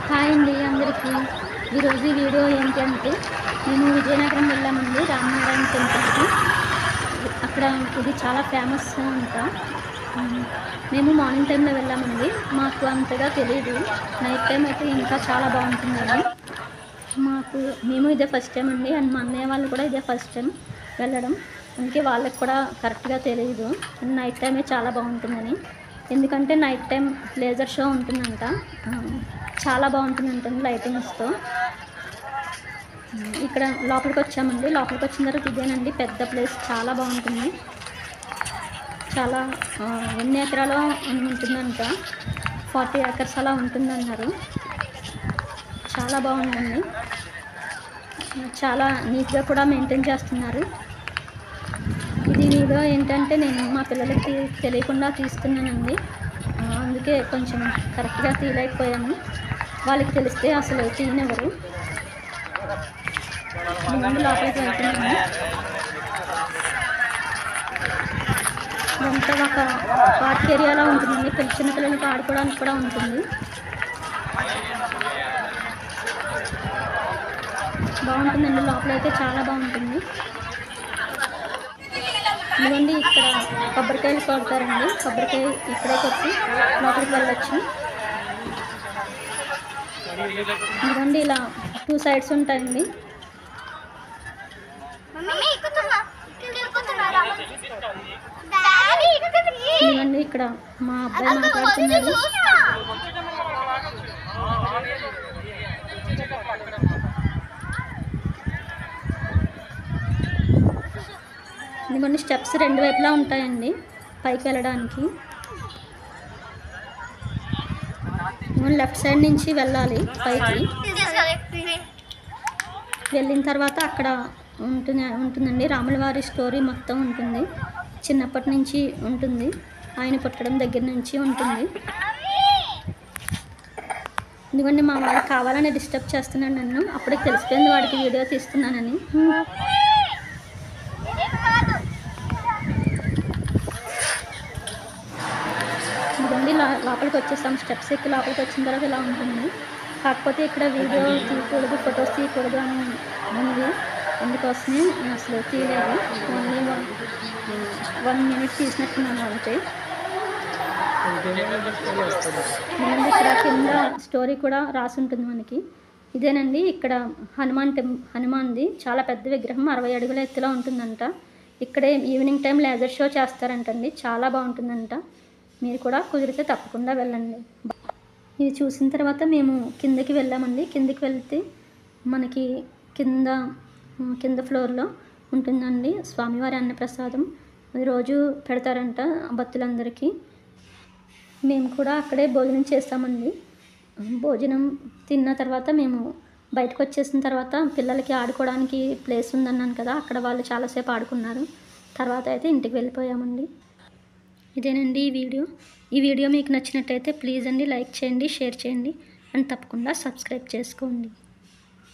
Hi అండి అందరికీ. ఈరోజు ఈ వీడియో ఏంటి అంటే, మేము విజయనగరం వెళ్ళామండి రామనారాయణ టెంపుల్కి. అక్కడ ఇది చాలా ఫేమస్ అంట. మేము మార్నింగ్ టైంలో వెళ్ళామండి. మాకు అంతగా తెలియదు. నైట్ టైం అయితే ఇంకా చాలా బాగుంటుందండి. మేము ఇదే ఫస్ట్ టైం అండి. అండ్ మా అన్నయ్య వాళ్ళు కూడా ఇదే ఫస్ట్ టైం వెళ్ళడం. అందుకే వాళ్ళకి కూడా కరెక్ట్గా తెలియదు నైట్ టైమే చాలా బాగుంటుందని. ఎందుకంటే నైట్ టైం లేజర్ షో ఉంటుందంట. చాలా బాగుంటుందంటండి లైటింగ్స్తో. ఇక్కడ లోపలికి వచ్చామండి. లోపలికి వచ్చిన తర్వాత ఇదేనండి పెద్ద ప్లేస్, చాలా బాగుంటుంది. చాలా ఎన్ని ఎకరాలో ఉంటుందంట, 40 acres అలా ఉంటుందన్నారు. చాలా బాగుంటుంది. చాలా నీట్గా కూడా మెయింటైన్ చేస్తున్నారు. ఇది వీడియో ఏంటంటే నేను మా పిల్లలకి తెలియకుండా తీస్తున్నానండి. అందుకే కొంచెం కరెక్ట్గా తీయలేకపోయాము. వాళ్ళకి తెలిస్తే అసలు తీయనివ్వరు. ముందు లోపలికి వెళ్తున్నాము. ఇదంతా ఒక పార్క్ ఏరియాలో ఉంటుందండి. చిన్న పిల్లలకి ఆడుకోవడానికి కూడా ఉంటుంది. బాగుంటుందండి. లోపలైతే చాలా బాగుంటుంది. ఇదిగోండి ఇక్కడ కొబ్బరికాయలు కొడతారండి. కొబ్బరికాయ ఇక్కడే కొట్టి లోపలికి వెళ్ళొచ్చు. ఇదిగోండి ఇలా 2 sides ఉంటాయండి. ఇదిగోండి ఇక్కడ మా అబ్బాయి మాట్లాడుతున్నాడు. ఇదిగోండి స్టెప్స్ 2 వైపులా ఉంటాయండి పైకి వెళ్ళడానికి. లెఫ్ట్ సైడ్ నుంచి వెళ్ళాలి పైకి. వెళ్ళిన తర్వాత అక్కడ ఉంటుందండి రాములవారి స్టోరీ మొత్తం ఉంటుంది. చిన్నప్పటి నుంచి ఉంటుంది, ఆయన పుట్టడం దగ్గర నుంచి ఉంటుంది. ఎందుకంటే మా వాడు కావాలని డిస్టర్బ్ చేస్తున్నాడు నన్ను. అప్పుడే తెలిసిపోయింది వాడికి వీడియో తీస్తున్నానని. ఇదండి లోపలికి వచ్చేసాం. స్టెప్స్ ఎక్కి లోపలికి వచ్చిన తర్వాత ఇలా ఉంటుంది. కాకపోతే ఇక్కడ వీడియో తీయకూడదు, ఫొటోస్ తీయకూడదు అని ఉంది. అందుకోసమే అసలు తీయలేదు. ఓన్లీ 1 minute తీసినట్టున్నాను అంతే. ఇక్కడ కింద స్టోరీ కూడా రాసి ఉంటుంది మనకి. ఇదేనండి ఇక్కడ హనుమాన్ది చాలా పెద్ద విగ్రహం, 60 అడుగుల ఎత్తులో ఉంటుందంట. ఇక్కడే ఈవినింగ్ టైం లేజర్ షో చేస్తారంటండి. చాలా బాగుంటుందంట. మీరు కూడా కుదిరితే తప్పకుండా వెళ్ళండి. ఇది చూసిన తర్వాత మేము కిందకి వెళ్ళామండి. కిందకి వెళ్తే మనకి కింద ఫ్లోర్లో ఉంటుందండి స్వామివారి అన్నప్రసాదం. అది రోజు పెడతారంట భక్తులందరికీ. మేము కూడా అక్కడే భోజనం చేస్తామండి. భోజనం తిన్న తర్వాత మేము బయటకు వచ్చేసిన తర్వాత పిల్లలకి ఆడుకోవడానికి ప్లేస్ ఉందన్నాను కదా, అక్కడ వాళ్ళు చాలాసేపు ఆడుకున్నారు. తర్వాత అయితే ఇంటికి వెళ్ళిపోయామండి. ఇదేనండి ఈ వీడియో మీకు నచ్చినట్టయితే ప్లీజ్ అండి లైక్ చేయండి, షేర్ చేయండి అండ్ తప్పకుండా సబ్స్క్రైబ్ చేసుకోండి.